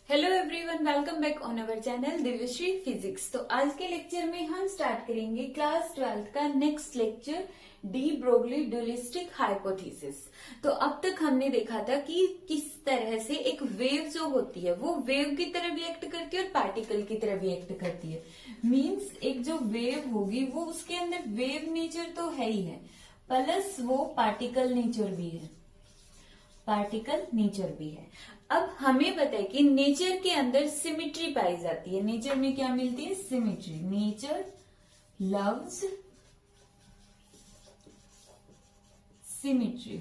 Hello everyone, welcome back on our channel Divyashri physics. तो आज के लेक्चर में हम स्टार्ट करेंगे क्लास 12th का next lecture, de Broglie dualistic hypothesis. तो अब तक हमने देखा था कि किस तरह से एक वेव जो होती है वो वेव की तरह भी एक्ट करती है और पार्टिकल की तरह भी एक्ट करती है। मीन्स एक जो वेव होगी वो उसके अंदर वेव नेचर तो है ही है, प्लस वो पार्टिकल नेचर भी है, पार्टिकल नेचर भी है। अब हमें पता है कि नेचर के अंदर सिमिट्री पाई जाती है। नेचर में क्या मिलती है? सिमिट्री। Nature loves symmetry.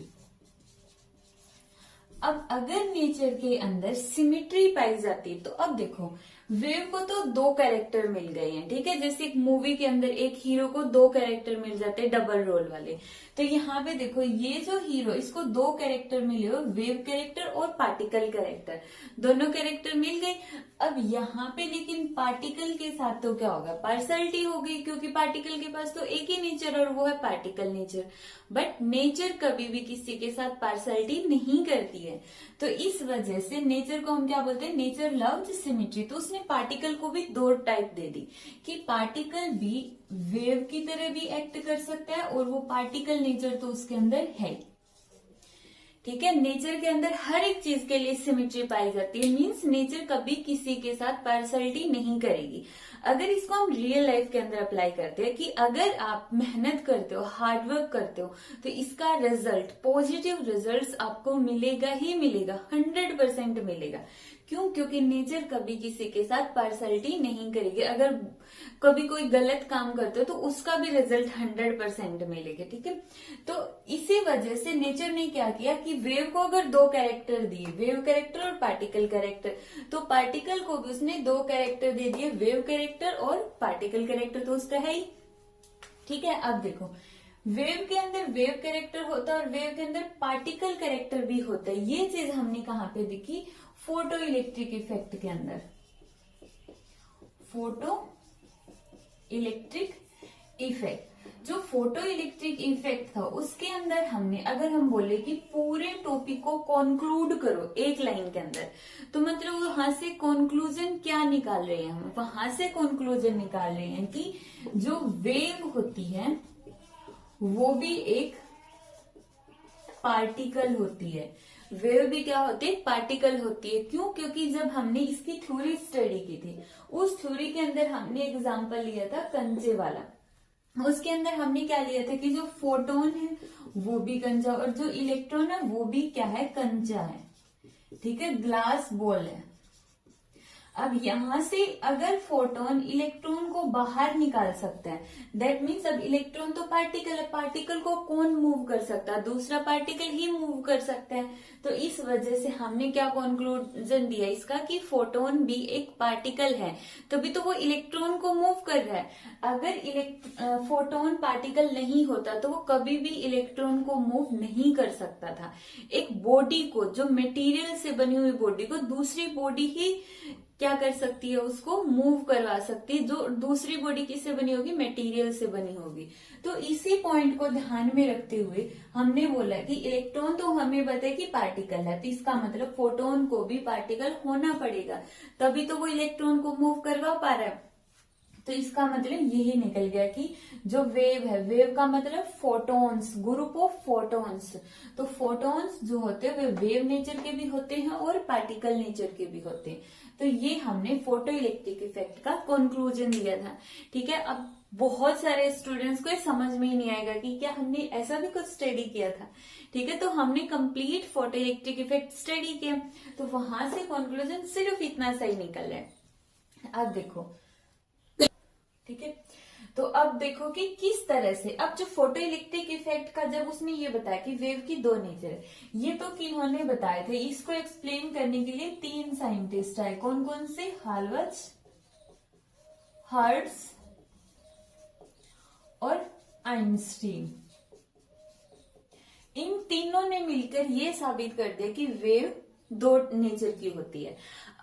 अब अगर नेचर के अंदर सिमिट्री पाई जाती है तो अब देखो, वेव को तो दो कैरेक्टर मिल गए हैं, ठीक है। जैसे एक मूवी के अंदर एक हीरो को दो कैरेक्टर मिल जाते हैं, डबल रोल वाले। तो यहाँ पे देखो, ये जो हीरो, इसको दो कैरेक्टर मिले हो, वेव कैरेक्टर और पार्टिकल कैरेक्टर, दोनों कैरेक्टर मिल गए। अब यहाँ पे लेकिन पार्टिकल के साथ तो क्या होगा? पार्शलिटी होगी, क्योंकि पार्टिकल के पास तो एक ही नेचर और वो है पार्टिकल नेचर। बट नेचर कभी भी किसी के साथ पार्शलिटी नहीं करती है। तो इस वजह से नेचर को हम क्या बोलते हैं? Nature loves symmetry. तो उसने पार्टिकल को भी दो टाइप दे दी कि पार्टिकल भी वेव की तरह भी एक्ट कर सकता है और वो पार्टिकल नेचर तो उसके अंदर है, ठीक है। नेचर के अंदर हर एक चीज के लिए सिमिट्री पाई जाती है। मींस नेचर कभी किसी के साथ पार्शलिटी नहीं करेगी। अगर इसको हम रियल लाइफ के अंदर अप्लाई करते हैं कि अगर आप मेहनत करते हो, हार्डवर्क करते हो, तो इसका रिजल्ट, पॉजिटिव रिजल्ट्स आपको मिलेगा ही मिलेगा, 100% मिलेगा। क्यों? क्योंकि नेचर कभी किसी के साथ पार्शलिटी नहीं करेगी। अगर कभी कोई गलत काम करते हो तो उसका भी रिजल्ट 100% मिलेगा, ठीक है। तो इसी वजह से नेचर ने क्या किया कि वेव को अगर दो कैरेक्टर दिए, वेव कैरेक्टर और पार्टिकल कैरेक्टर, तो पार्टिकल को भी उसने दो कैरेक्टर दे दिए, वेव कैरेक्टर और पार्टिकल कैरेक्टर तो उसका है ही, ठीक है। अब देखो, वेव के अंदर वेव कैरेक्टर होता है और वेव के अंदर पार्टिकल कैरेक्टर भी होता है। ये चीज हमने कहां पे देखी? फोटो इलेक्ट्रिक इफेक्ट के अंदर। फोटो इलेक्ट्रिक इफेक्ट, जो फोटो इलेक्ट्रिक इफेक्ट था उसके अंदर हमने, अगर हम बोले कि पूरे टॉपिक को कंक्लूड करो एक लाइन के अंदर, तो मतलब वहां से कंक्लूजन क्या निकाल रहे हैं? हम वहां से कंक्लूजन निकाल रहे हैं कि जो वेव होती है वो भी एक पार्टिकल होती है। वेव भी क्या होती है? पार्टिकल होती है। क्यों? क्योंकि जब हमने इसकी थ्योरी स्टडी की थी, उस थ्योरी के अंदर हमने एग्जांपल लिया था कंचे वाला। उसके अंदर हमने क्या लिया था कि जो फोटोन है वो भी कंचा और जो इलेक्ट्रॉन है वो भी क्या है? कंचा है, ठीक है, ग्लास बॉल है। अब यहां से अगर फोटोन इलेक्ट्रॉन को बाहर निकाल सकता है, दैट मीन्स अब इलेक्ट्रॉन तो पार्टिकल है, पार्टिकल को कौन मूव कर सकता है? दूसरा पार्टिकल ही मूव कर सकता है। तो इस वजह से हमने क्या कंक्लूजन दिया इसका कि फोटोन भी एक पार्टिकल है, तभी तो वो इलेक्ट्रॉन को मूव कर रहा है। अगर फोटोन पार्टिकल नहीं होता तो वो कभी भी इलेक्ट्रॉन को मूव नहीं कर सकता था। एक बॉडी को, जो मटेरियल से बनी हुई बॉडी को, दूसरी बॉडी ही क्या कर सकती है? उसको मूव करवा सकती है। जो दूसरी बॉडी किससे बनी होगी? मटेरियल से बनी होगी। तो इसी पॉइंट को ध्यान में रखते हुए हमने बोला कि इलेक्ट्रॉन तो हमें पता है कि पार्टिकल है, तो इसका मतलब फोटोन को भी पार्टिकल होना पड़ेगा, तभी तो वो इलेक्ट्रॉन को मूव करवा पा रहा है। तो इसका मतलब यही निकल गया कि जो वेव है, वेव का मतलब फोटॉन्स, ग्रुप ऑफ फोटॉन्स। तो फोटॉन्स जो होते हैं वे वेव नेचर के भी होते हैं और पार्टिकल नेचर के भी होते हैं। तो ये हमने फोटो इलेक्ट्रिक इफेक्ट का कंक्लूजन दिया था, ठीक है। अब बहुत सारे स्टूडेंट्स को समझ में ही नहीं आएगा कि क्या हमने ऐसा भी कुछ स्टडी किया था, ठीक है। तो हमने complete photo electric effect study किया, तो वहां से कंक्लूजन सिर्फ इतना सही निकल रहा है। अब देखो, ठीक है। तो अब देखो कि किस तरह से, अब जो फोटो इलेक्ट्रिक इफेक्ट का जब उसने ये बताया कि वेव की दो नेचर है, ये तो किन्होंने बताए थे। इसको एक्सप्लेन करने के लिए तीन साइंटिस्ट आए। कौन कौन से? हार्ट्ज, हर्ट्ज और आइंस्टीन। इन तीनों ने मिलकर ये साबित कर दिया कि वेव दो नेचर की होती है।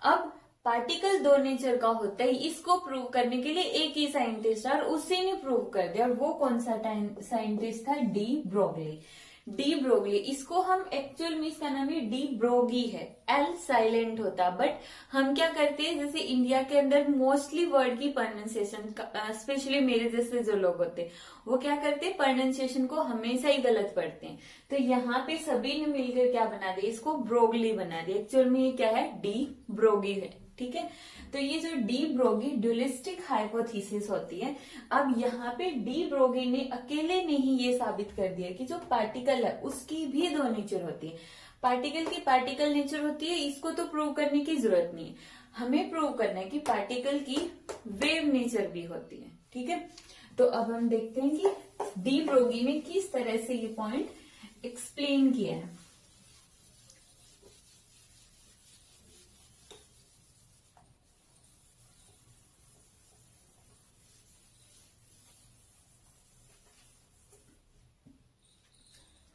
अब पार्टिकल दो नेचर का होता है, इसको प्रूव करने के लिए एक ही साइंटिस्ट और उसी ने प्रूव कर दिया। और वो कौन सा साइंटिस्ट था? De Broglie. डी ब्रोगली, इसको हम एक्चुअल में इसका नाम है डी ब्रोगी है, एल साइलेंट होता, बट हम क्या करते हैं जैसे इंडिया के अंदर मोस्टली वर्ड की प्रोनाउंसिएशन, स्पेशली मेरे जैसे जो लोग होते हैं वो क्या करते हैं प्रोनाउंसिएशन को हमेशा ही गलत पढ़ते हैं। तो यहाँ पे सभी ने मिलकर क्या बना दिया, इसको ब्रोगली बना दिया। एक्चुअल में ये क्या है, डी ब्रोगी है। ठीक है, तो ये जो डी ब्रोगी ड्यूलिस्टिक हाइपोथेसिस होती है। अब यहाँ पे डी ब्रोगी ने अकेले ने ही ये साबित कर दिया कि जो पार्टिकल है उसकी भी दो नेचर होती है। पार्टिकल की पार्टिकल नेचर होती है, इसको तो प्रूव करने की जरूरत नहीं है, हमें प्रूव करना है कि पार्टिकल की वेव नेचर भी होती है। ठीक है, तो अब हम देखते हैं कि डी ब्रोगी ने किस तरह से ये पॉइंट एक्सप्लेन किया है।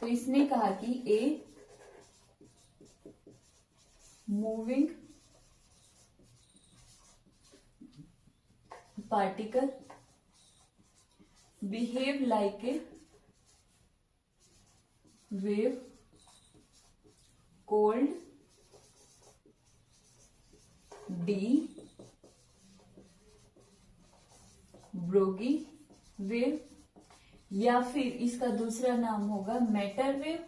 तो इसने कहा कि a moving particle behave like a wave called de Broglie wave, या फिर इसका दूसरा नाम होगा मैटर वेव,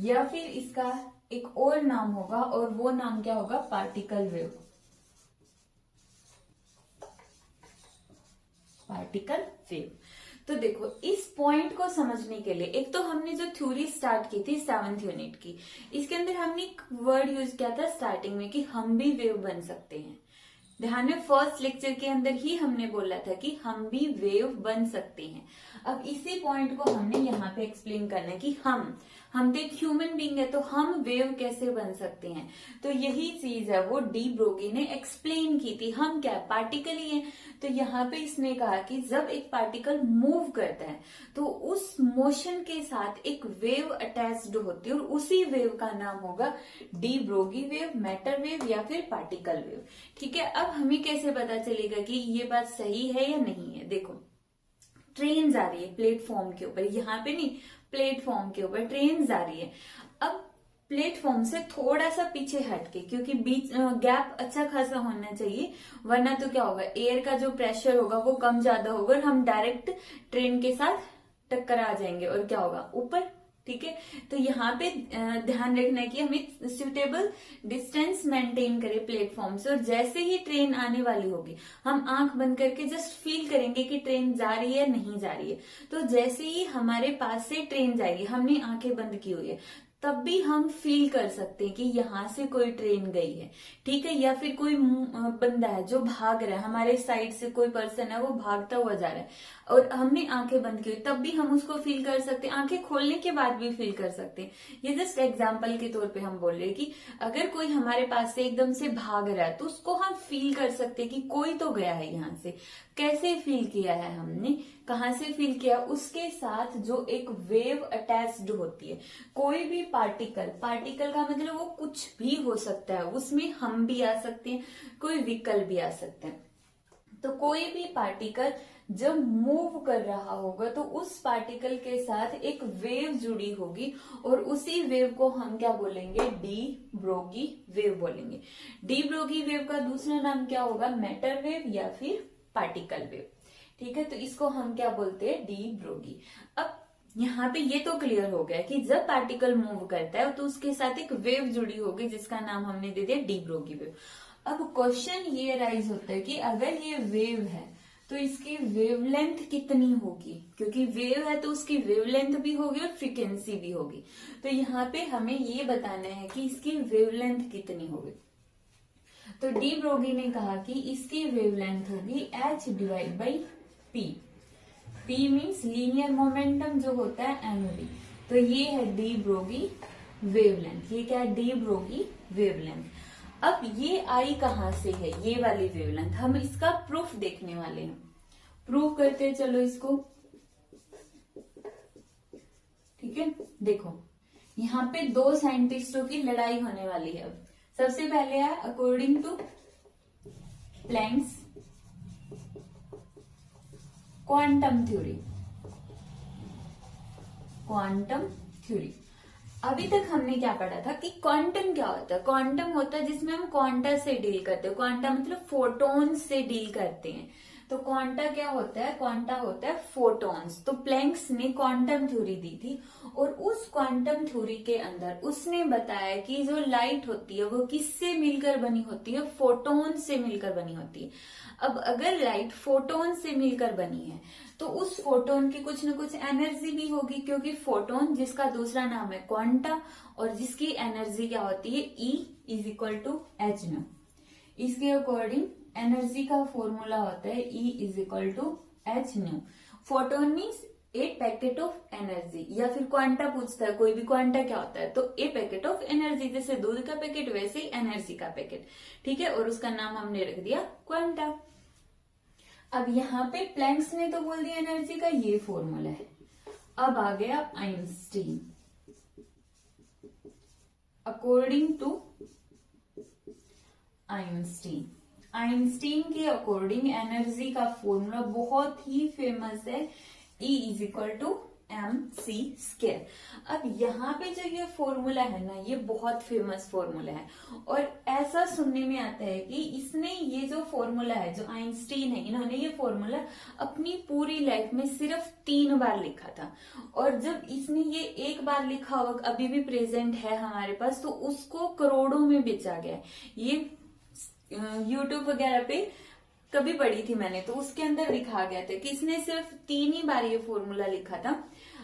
या फिर इसका एक और नाम होगा और वो नाम क्या होगा, पार्टिकल वेव। Particle wave. तो देखो इस पॉइंट को समझने के लिए एक तो हमने जो थ्योरी स्टार्ट की थी 7th यूनिट की, इसके अंदर हमने एक वर्ड यूज किया था स्टार्टिंग में कि हम भी वेव बन सकते हैं। ध्यान में फर्स्ट लेक्चर के अंदर ही हमने बोला था कि हम भी वेव बन सकते हैं। अब इसी पॉइंट को हमने यहाँ पे एक्सप्लेन करना है कि हम तो एक ह्यूमन बीइंग है तो हम वेव कैसे बन सकते हैं। तो यही चीज है वो डी ब्रोगी ने एक्सप्लेन की थी। हम क्या पार्टिकल ही हैं। तो यहाँ पे इसने कहा कि जब एक पार्टिकल मूव करता है तो उस मोशन के साथ एक वेव अटैच्ड होती है और उसी वेव का नाम होगा डी ब्रोगी वेव, मैटर वेव या फिर पार्टिकल वेव। ठीक है, अब हमें कैसे पता चलेगा कि ये बात सही है या नहीं है। देखो ट्रेन जा रही है प्लेटफॉर्म के ऊपर, यहाँ पे नहीं प्लेटफॉर्म के ऊपर ट्रेन जा रही है। अब प्लेटफॉर्म से थोड़ा सा पीछे हटके, क्योंकि बीच गैप अच्छा खासा होना चाहिए, वरना तो क्या होगा एयर का जो प्रेशर होगा वो कम ज्यादा होगा और हम डायरेक्ट ट्रेन के साथ टक्करा जाएंगे और क्या होगा ऊपर। ठीक है, तो यहाँ पे ध्यान रखना है कि हमें सुटेबल डिस्टेंस मेंटेन करें प्लेटफॉर्म से, और जैसे ही ट्रेन आने वाली होगी हम आंख बंद करके जस्ट फील करेंगे कि ट्रेन जा रही है नहीं जा रही है। तो जैसे ही हमारे पास से ट्रेन जाएगी, हमने आंखें बंद की हुई है, तब भी हम फील कर सकते हैं कि यहाँ से कोई ट्रेन गई है। ठीक है, या फिर कोई बंदा है जो भाग रहा है, हमारे साइड से कोई पर्सन है वो भागता हुआ जा रहा है और हमने आंखें बंद की हुई, तब भी हम उसको फील कर सकते हैं, आंखें खोलने के बाद भी फील कर सकते हैं। ये जस्ट एग्जाम्पल के तौर पे हम बोल रहे हैं कि अगर कोई हमारे पास से एकदम से भाग रहा है तो उसको हम फील कर सकते हैं कि कोई तो गया है यहाँ से। कैसे फील किया है हमने, कहाँ से फील किया, उसके साथ जो एक वेव अटैच्ड होती है। कोई भी पार्टिकल का मतलब वो कुछ भी हो सकता है, उसमें हम भी आ सकते हैं, कोई व्हीकल भी आ सकते हैं। तो कोई भी पार्टिकल जब मूव कर रहा होगा तो उस पार्टिकल के साथ एक वेव जुड़ी होगी और उसी वेव को हम क्या बोलेंगे, डी ब्रोगी वेव बोलेंगे। डी ब्रोगी वेव का दूसरा नाम क्या होगा, मैटर वेव या फिर पार्टिकल वेव। ठीक है, तो इसको हम क्या बोलते हैं, डी ब्रोगी। अब यहाँ पे ये तो क्लियर हो गया कि जब पार्टिकल मूव करता है तो उसके साथ एक वेव जुड़ी होगी जिसका नाम हमने दे दिया डी ब्रोगी वेव। अब क्वेश्चन ये राइज होता है कि अगर ये वेव है तो इसकी वेवलेंथ कितनी होगी, क्योंकि वेव है तो उसकी वेवलेंथ भी होगी और फ्रीक्वेंसी भी होगी। तो यहाँ पे हमें ये बताना है कि इसकी वेवलेंथ कितनी होगी। तो डी ब्रोगी ने कहा कि इसकी वेवलेंथ होगी h divide by p। p means linear momentum जो होता है mv। तो ये है डी ब्रोगी वेवलेंथ। ये क्या है, डी ब्रोगी वेवलेंथ। अब ये आई कहाँ से है, ये वाली वेवलेंथ, हम इसका प्रूफ देखने वाले हैं। प्रूफ करते हैं, चलो इसको। ठीक है, देखो यहाँ पे दो साइंटिस्टों की लड़ाई होने वाली है। अब सबसे पहले है according to Planck's quantum theory. Quantum theory. अभी तक हमने क्या पढ़ा था कि क्वांटम क्या होता है। क्वांटम होता है जिसमें हम क्वांटा से डील करते हैं। क्वांटा मतलब फोटोन से डील करते हैं। तो क्वांटा क्या होता है? क्वांटा होता है फोटॉन्स। तो प्लैंक्स ने क्वांटम थ्योरी दी थी और उस क्वांटम थ्योरी के अंदर उसने बताया कि जो लाइट होती है वो किससे मिलकर बनी होती है? फोटोन से मिलकर बनी होती है। अब अगर लाइट फोटोन से मिलकर बनी है तो उस फोटोन की कुछ न कुछ एनर्जी भी होगी, क्योंकि फोटोन जिसका दूसरा नाम है क्वांटा और जिसकी एनर्जी क्या होती है? E is equal to h nu. इसके अकॉर्डिंग एनर्जी का फॉर्मूला होता है E is equal to h nu. Photon means a packet of energy, या फिर क्वांटा पूछता है कोई भी, क्वांटा क्या होता है? तो ए पैकेट ऑफ एनर्जी, जैसे दूध का पैकेट वैसे ही एनर्जी का पैकेट, ठीक है। और उसका नाम हमने रख दिया क्वांटा। अब यहाँ पे प्लैंक्स ने तो बोल दिया एनर्जी का ये फॉर्मूला है। अब आ गया आइंस्टीन। अकॉर्डिंग टू आइंस्टीन के अकॉर्डिंग एनर्जी का फॉर्मूला बहुत ही फेमस है, E is equal to mc square. अब यहाँ पे जो ये फॉर्मूला है ना, ये बहुत फेमस फॉर्मूला है और ऐसा सुनने में आता है कि इसने ये जो फॉर्मूला है, जो आइंस्टीन है, इन्होंने ये फॉर्मूला अपनी पूरी लाइफ में सिर्फ 3 बार लिखा था। और जब इसने ये एक बार लिखा हुआ अभी भी प्रेजेंट है हमारे पास, तो उसको करोड़ों में बेचा गया है। ये यूट्यूब वगैरह पे कभी पढ़ी थी मैंने, तो उसके अंदर लिखा गया था कि इसने सिर्फ 3 ही बार ये फॉर्मूला लिखा था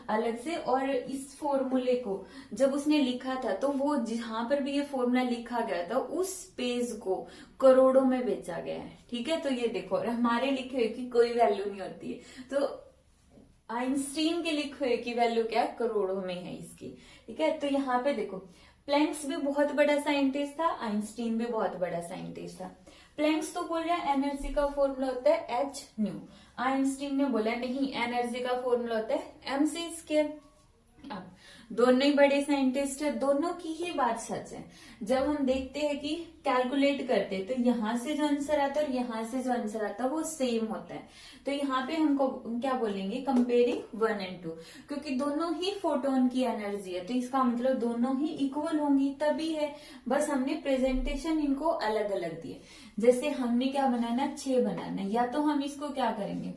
अलग से। और इस फॉर्मूले को जब उसने लिखा था तो वो जहां पर भी ये फॉर्मूला लिखा गया था उस पेज को करोड़ों में बेचा गया है, ठीक है। तो ये देखो, और हमारे लिखे हुए की कोई वैल्यू नहीं होती है, तो आइंस्टीन के लिखे हुए की वैल्यू क्या? करोड़ों में है इसकी, ठीक है। तो यहाँ पे देखो, प्लैंक्स भी बहुत बड़ा साइंटिस्ट था, आइंस्टीन भी बहुत बड़ा साइंटिस्ट था। प्लैंक्स तो बोल रहा है एनर्जी का फॉर्मूला होता है एच न्यू। आइंस्टीन ने बोला नहीं, एनर्जी का फॉर्मूला होता है mc स्क्वायर। अब दोनों ही बड़े साइंटिस्ट है, दोनों की ही बात सच है। जब हम देखते हैं कि कैलकुलेट करते हैं तो यहाँ से जो आंसर आता है और यहाँ से जो आंसर आता है वो सेम होता है। तो यहाँ पे हमको क्या बोलेंगे? कंपेयरिंग 1 और 2, क्योंकि दोनों ही फोटोन की एनर्जी है, तो इसका मतलब दोनों ही इक्वल होंगी, तभी है। बस हमने प्रेजेंटेशन इनको अलग अलग दिए। जैसे हमने क्या बनाना? 6 बनाना, या तो हम इसको क्या करेंगे,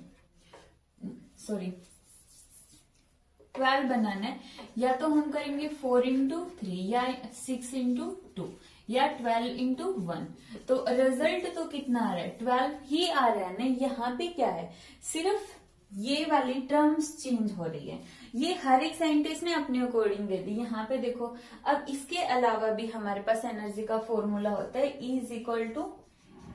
12 बनाना है, या तो हम करेंगे 4 इंटू 3 या 6 इंटू 2 या 12 इंटू 1। तो रिजल्ट तो कितना आ रहा है? 12 ही आ रहा है ना। यहाँ पे क्या है? सिर्फ ये वाली टर्म्स चेंज हो रही है। ये हर एक साइंटिस्ट ने अपने अकॉर्डिंग दे दी। यहाँ पे देखो, अब इसके अलावा भी हमारे पास एनर्जी का फॉर्मूला होता है E is equal to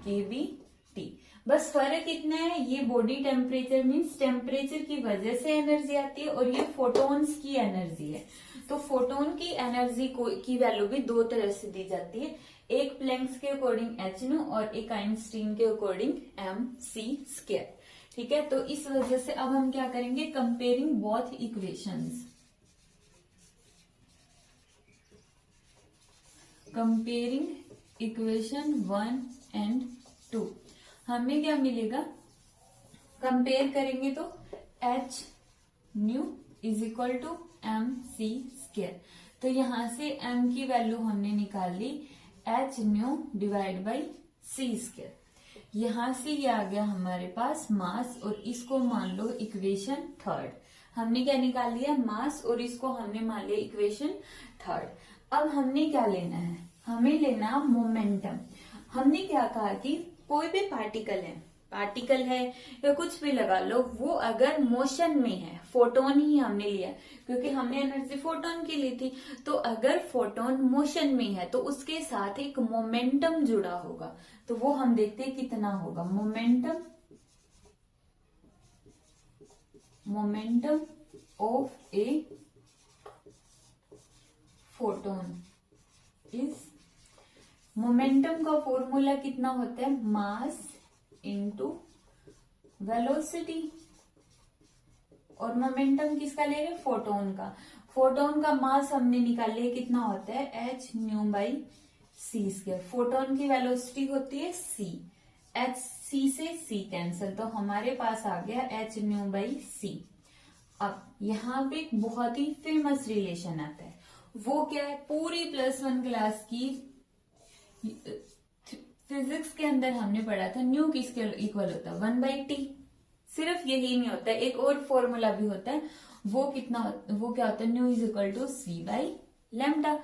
kBT। बस फर्क इतना है, ये बॉडी टेम्परेचर मीन्स टेम्परेचर की वजह से एनर्जी आती है और ये फोटोन्स की एनर्जी है। तो फोटोन की एनर्जी की वैल्यू भी 2 तरह से दी जाती है, एक प्लैंक्स के अकॉर्डिंग एच न्यू और एक आइंस्टीन के अकॉर्डिंग mc स्क्वायर, ठीक है। तो इस वजह से अब हम क्या करेंगे? Comparing both equations. Comparing equation 1 and 2, हमें क्या मिलेगा? कंपेयर करेंगे तो h nu is equal to mc square. तो यहां से m की वैल्यू हमने निकाल ली h nu divide by c square. यहां से ये आ गया हमारे पास मास, और इसको मान लो इक्वेशन 3। हमने क्या निकाल लिया? मास, और इसको हमने मान लिया इक्वेशन 3। अब हमने क्या लेना है? हमें लेना मोमेंटम। हमने क्या कहा कि कोई भी पार्टिकल है या कुछ भी लगा लो, वो अगर मोशन में है, फोटोन ही हमने लिया क्योंकि हमने एनर्जी फोटोन की ली थी, तो अगर फोटोन मोशन में है तो उसके साथ एक मोमेंटम जुड़ा होगा। तो वो हम देखते हैं कितना होगा। Momentum of a photon is, momentum का फॉर्मूला कितना होता है? Mass into velocity. और मोमेंटम किसका ले रहे हैं? फोटोन का। फोटोन का मास हमने निकाल लिया, कितना होता है? H nu by c square. Photon की वेलोसिटी होती है c, एच सी से c कैंसिल, तो हमारे पास आ गया एच न्यू बाई सी। अब यहाँ पे एक बहुत ही फेमस रिलेशन आता है, वो क्या है, पूरी +1 क्लास की फिजिक्स के अंदर हमने पढ़ा था, न्यू किसके इक्वल होता है, 1/t। सिर्फ यही नहीं होता है, एक और फॉर्मूला भी होता है, वो क्या होता है, nu is equal to c/λ।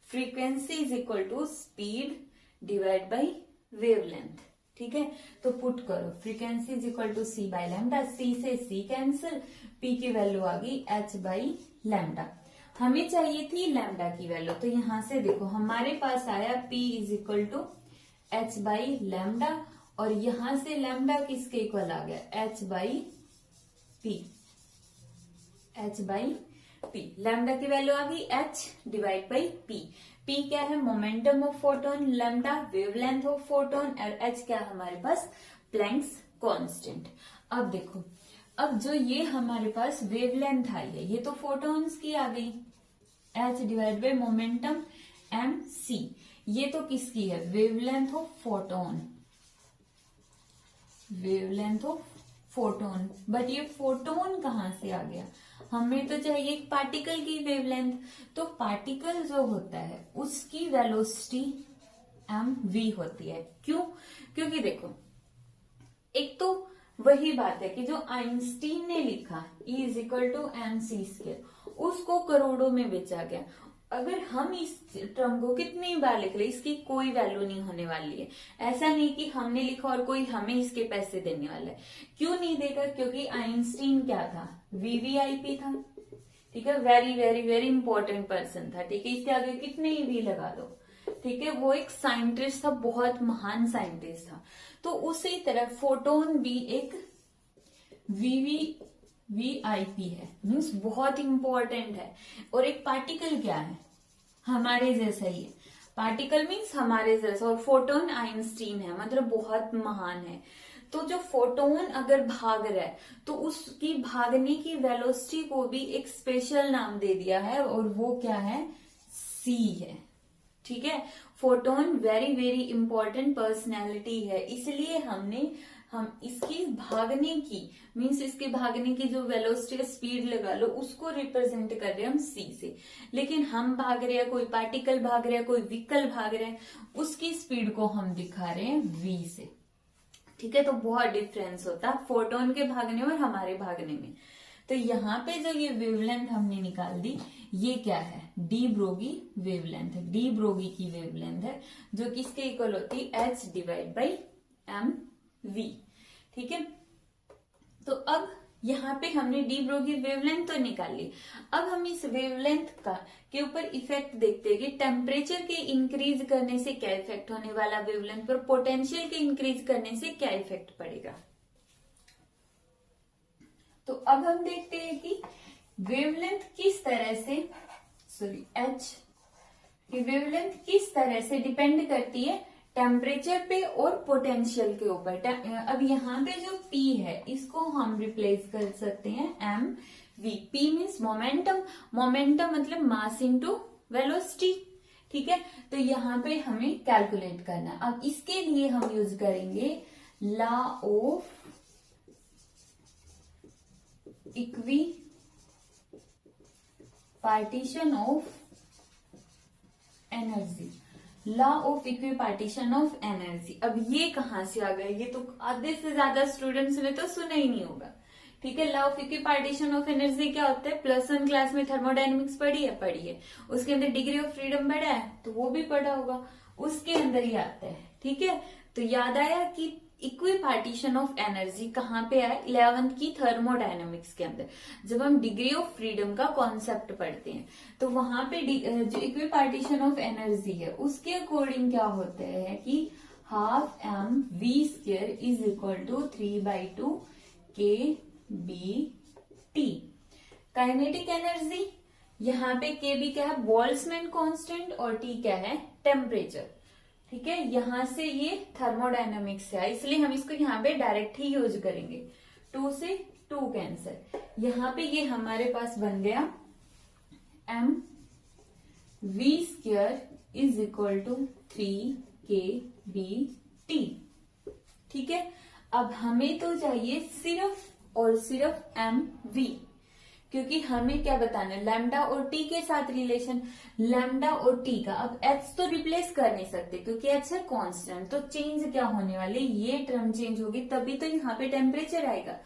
Frequency is equal to speed divide by wavelength. ठीक है, तो पुट करो, frequency is equal to c/λ, c से c कैंसिल, p की वैल्यू आ गई h/λ। हमें चाहिए थी लैम्डा की वैल्यू, तो यहां से देखो हमारे पास आया p is equal to h/λ, और यहां से लैम्डा किसके इक्वल आ गया, h/p। लैम्डा की वैल्यू आ गई h divide by p। p क्या है, momentum of photon, lambda wavelength of photon, और h क्या है हमारे पास, प्लैंक्स कांस्टेंट। अब देखो, अब जो ये हमारे पास वेवलेंथ आई है, ये तो फोटोन्स की आ गई, h divide by momentum mc। ये तो किसकी है, wavelength of photon, wavelength of photon. But ये फोटोन कहां से आ गया, हमें तो चाहिए एक पार्टिकल की वेवलेंथ। तो पार्टिकल जो होता है उसकी वेलोसिटी mv होती है। क्यों, क्योंकि देखो, एक तो वही बात है कि जो आइंस्टीन ने लिखा E is equal to mc², उसको करोड़ों में बेचा गया। अगर हम इस टर्म को कितनी बार लिख ले, इसकी कोई वैल्यू नहीं होने वाली है। ऐसा नहीं कि हमने लिखा और कोई हमें इसके पैसे देने वाला है। क्यों नहीं देगा, क्योंकि आइंस्टीन क्या था, वीवीआईपी था। ठीक है, very very very important person था। ठीक है, इसके आगे कितने ही भी लगा दो। ठीक है, वो एक साइंटिस्ट था, बहुत महान साइंटिस्ट था। तो उसी तरह फोटोन भी एक वीआईपी है, मीन्स बहुत इंपॉर्टेंट है। और एक पार्टिकल क्या है, हमारे जैसा ही है। पार्टिकल मीन्स हमारे जैसा, और फोटोन आइंस्टीन है, मतलब बहुत महान है। तो जो फोटोन अगर भाग रहा है तो उसकी भागने की वेलोसिटी को भी एक स्पेशल नाम दे दिया है, और वो क्या है, c है। ठीक है, photon very very important personality है, इसलिए हम इसकी भागने की मीन्स इसके भागने की जो वेलोसिटी स्पीड लगा लो, उसको रिप्रेजेंट कर रहे हैं हम c से। लेकिन हम भाग रहे हैं, कोई पार्टिकल भाग रहा है, कोई व्हीकल भाग रहा है, उसकी स्पीड को हम दिखा रहे हैं v से। ठीक है, तो बहुत डिफरेंस होता है फोटोन के भागने और हमारे भागने में। तो यहाँ पे जो ये वेवलेंथ हमने निकाल दी, ये क्या है, डी ब्रोगी वेवलेंथ है। डी ब्रोगी की वेवलेंथ है, जो किसके इक्वल होती है, h डिवाइड बाई mv। ठीक है, तो अब यहाँ पे हमने डी ब्रोगी वेवलेंथ तो निकाल ली। अब हम इस वेवलेंथ का के ऊपर इफेक्ट देखते हैं कि टेम्परेचर के इंक्रीज करने से क्या इफेक्ट होने वाला वेवलेंथ पर, पोटेंशियल के इंक्रीज करने से क्या इफेक्ट पड़ेगा। तो अब हम देखते हैं कि वेवलेंथ किस तरह से, h की वेवलेंथ किस तरह से डिपेंड करती है टेम्परेचर पे और पोटेंशियल के ऊपर। अब यहाँ पे जो P है इसको हम रिप्लेस कर सकते हैं mv। P means momentum, momentum मतलब मास इनटू वेलोसिटी। ठीक है, तो यहाँ पे हमें कैलकुलेट करना। अब इसके लिए हम यूज करेंगे law of equi partition of energy, law of equi partition of energy. अब ये कहां से आ गए, ये तो आधे से ज्यादा स्टूडेंट्स ने तो सुना ही नहीं होगा। ठीक है, law of equi partition of energy क्या होता है, +1 क्लास में थर्मोडायनेमिक्स पढ़ी है, उसके अंदर डिग्री ऑफ फ्रीडम पढ़ा है तो वो भी पढ़ा होगा, उसके अंदर ही आता है। ठीक है, तो याद आया कि इक्वी पार्टीशन ऑफ एनर्जी कहाँ पे आए, 11th की थर्मोडायनेमिक्स के अंदर, जब हम डिग्री ऑफ फ्रीडम का कॉन्सेप्ट पढ़ते हैं तो वहां पे जो इक्वी पार्टीशन ऑफ एनर्जी है उसके अकॉर्डिंग क्या होता है कि ½ mv² is equal to 3/2 kBT। Kinetic energy, यहाँ पे kB क्या है, बोल्ट्जमैन कांस्टेंट, और T क्या है, टेम्परेचर। ठीक है, यहां से ये थर्मोडायनेमिक्स है, इसलिए हम इसको यहाँ पे डायरेक्ट ही यूज करेंगे। 2 से 2 कैंसर, यहाँ पे ये हमारे पास बन गया mv² is equal to 3 kBT। ठीक है, अब हमें तो चाहिए सिर्फ और सिर्फ mv। क्योंकि हमें क्या बताना है, लैम्डा और टी के साथ रिलेशन, लैम्डा और टी का। अब एच तो रिप्लेस कर नहीं सकते क्योंकि एच है कांस्टेंट, तो चेंज क्या होने वाले, ये टर्म चेंज होगी तभी तो यहाँ पे टेम्परेचर आएगा।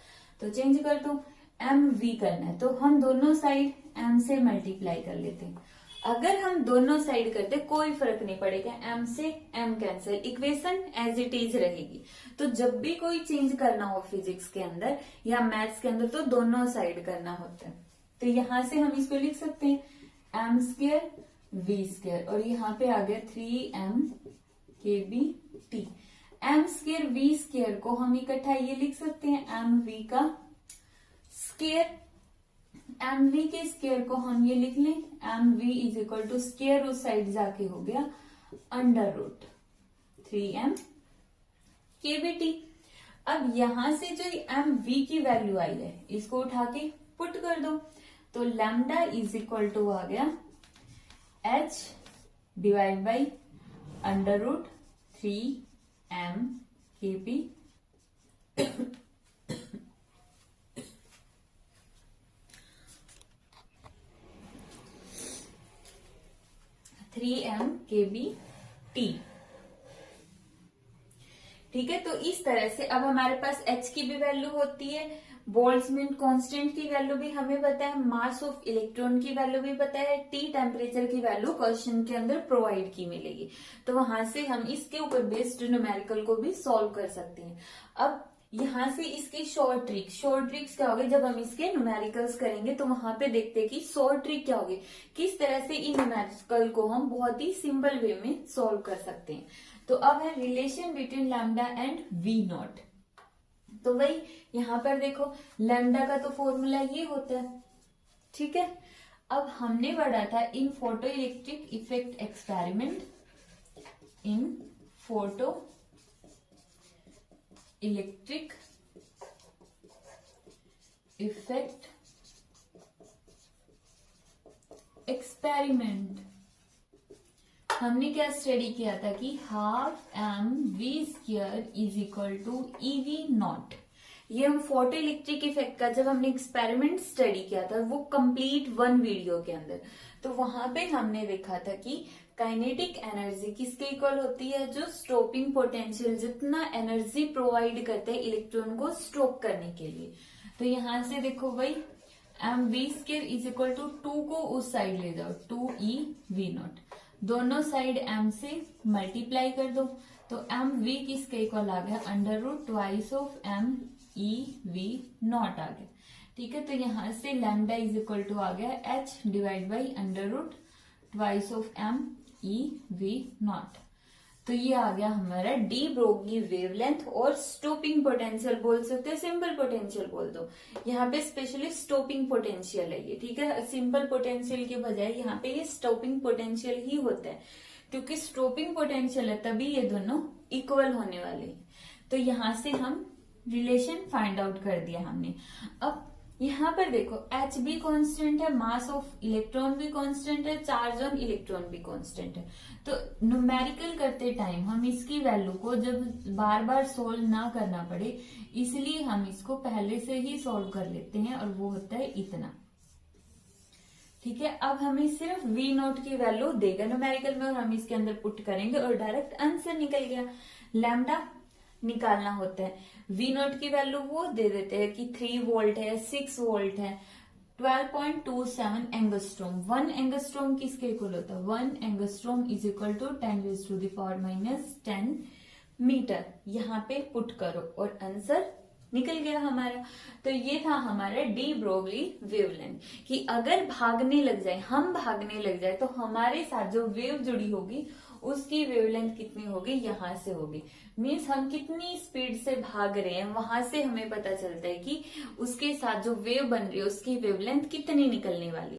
तो चेंज कर दो, एम वी करना है तो हम दोनों साइड एम से मल्टीप्लाई कर लेते हैं। अगर हम दोनों साइड करते कोई फर्क नहीं पड़ेगा, एम से m cancel, equation as it is रहेगी। तो जब भी कोई चेंज करना हो फिजिक्स के अंदर या मैथ्स के अंदर तो दोनों साइड करना होता है। तो यहां से हम इसको लिख सकते हैं एम स्क्वायर वी स्क्वायर, और यहाँ पे आ गया 3m kb t। M square v square को हम इकट्ठा ये लिख सकते हैं एम वी का स्क्वायर, एम वी के स्क्वायर को हम ये लिख लें m v is equal to square उस साइड जाके हो गया अंडर रूट 3m kbt। अब यहां से जो एम वी की वैल्यू आई है इसको उठा के पुट कर दो, तो लैम्डा इज इक्वल टू आ गया h divide by under root 3m kb 3m kb t। ठीक है, तो इस तरह से अब हमारे पास h की भी वैल्यू होती है, बोल्ट्जमैन कांस्टेंट की वैल्यू भी हमें पता है, मास ऑफ इलेक्ट्रॉन की वैल्यू भी पता है, टी टेम्परेचर की वैल्यू क्वेश्चन के अंदर प्रोवाइड की मिलेगी। तो वहां से हम इसके ऊपर बेस्ड न्यूमेरिकल को भी सॉल्व कर सकते हैं। अब यहां से इसकी शॉर्ट ट्रिक्स क्या होगी, जब हम इसके न्यूमेरिकल्स करेंगे तो वहां पे देखते हैं कि शॉर्ट ट्रिक क्या होगी, किस तरह से इन न्यूमेरिकल को हम बहुत ही सिंपल वे में सॉल्व कर सकते हैं। तो अब है relation between lambda and v not. तो वही यहां पर देखो लैम्डा का तो फॉर्मूला ये होता है, ठीक है। अब हमने पढ़ा था in photo electric effect experiment, in photo electric effect experiment हमने क्या स्टडी किया था कि half m v square is equal to E V naught. ये हम फोटो इलेक्ट्रिक इफेक्ट का जब हमने एक्सपेरिमेंट स्टडी किया था वो कंप्लीट वन वीडियो के अंदर, तो वहां पे हमने देखा था कि काइनेटिक एनर्जी किसके इक्वल होती है, जो स्टॉपिंग पोटेंशियल जितना एनर्जी प्रोवाइड करते हैं इलेक्ट्रॉन को स्टॉप करने के लिए। तो यहां से देखो भाई m v square is equal to 2 को उस साइड ले जाओ 2e वी नॉट, दोनों साइड m से मल्टीप्लाई कर दो, तो एम वी किसके इक्वल आ गया under root twice of m e v nought आ गया। ठीक है, तो यहां से लैम्डा इज इक्वल टू आ गया h divide by under root twice of m e v not. तो ये आ गया हमारा डी ब्रोगली वेवलेंथ, और स्टॉपिंग पोटेंशियल बोल सकते हैं, सिंपल पोटेंशियल बोल दो। यहाँ पे स्पेशली स्टॉपिंग पोटेंशियल है ये, ठीक है। सिंपल पोटेंशियल के बजाय यहाँ पे ये स्टॉपिंग पोटेंशियल ही होता है, क्योंकि स्टॉपिंग पोटेंशियल है तभी ये दोनों इक्वल होने वाले हैं। तो यहाँ से हम रिलेशन फाइंड आउट कर दिया हमने। अब यहाँ पर देखो एच भी कांस्टेंट है, मास ऑफ इलेक्ट्रॉन भी कांस्टेंट है, चार्ज ऑन इलेक्ट्रॉन भी कांस्टेंट है। तो न्यूमेरिकल करते टाइम हम इसकी वैल्यू को जब बार बार सोल्व ना करना पड़े, इसलिए हम इसको पहले से ही सोल्व कर लेते हैं, और वो होता है इतना। ठीक है, अब हमें सिर्फ वी नॉट की वैल्यू देगा न्यूमेरिकल में, और हम इसके अंदर पुट करेंगे और डायरेक्ट आंसर निकल गया। लैम्डा निकालना होता है, वी नॉट की वैल्यू वो दे देते हैं कि 3 वोल्ट है, 6 वोल्ट है, 12.27 एंगस्ट्रोम। 1 एंगस्ट्रोम किसके इक्वल होता है, 1 angstrom is equal to 10⁻⁻10 metre. यहाँ पे पुट करो और आंसर निकल गया हमारा। तो ये था हमारा डी ब्रोगली वेवलेंथ, कि अगर भागने लग जाए, हम भागने लग जाए, तो हमारे साथ जो वेव जुड़ी होगी उसकी वेवलेंथ कितनी होगी, यहां से होगी। मीन्स हम कितनी स्पीड से भाग रहे हैं, वहां से हमें पता चलता है कि उसके साथ जो वेव बन रही है उसकी वेवलेंथ कितनी निकलने वाली।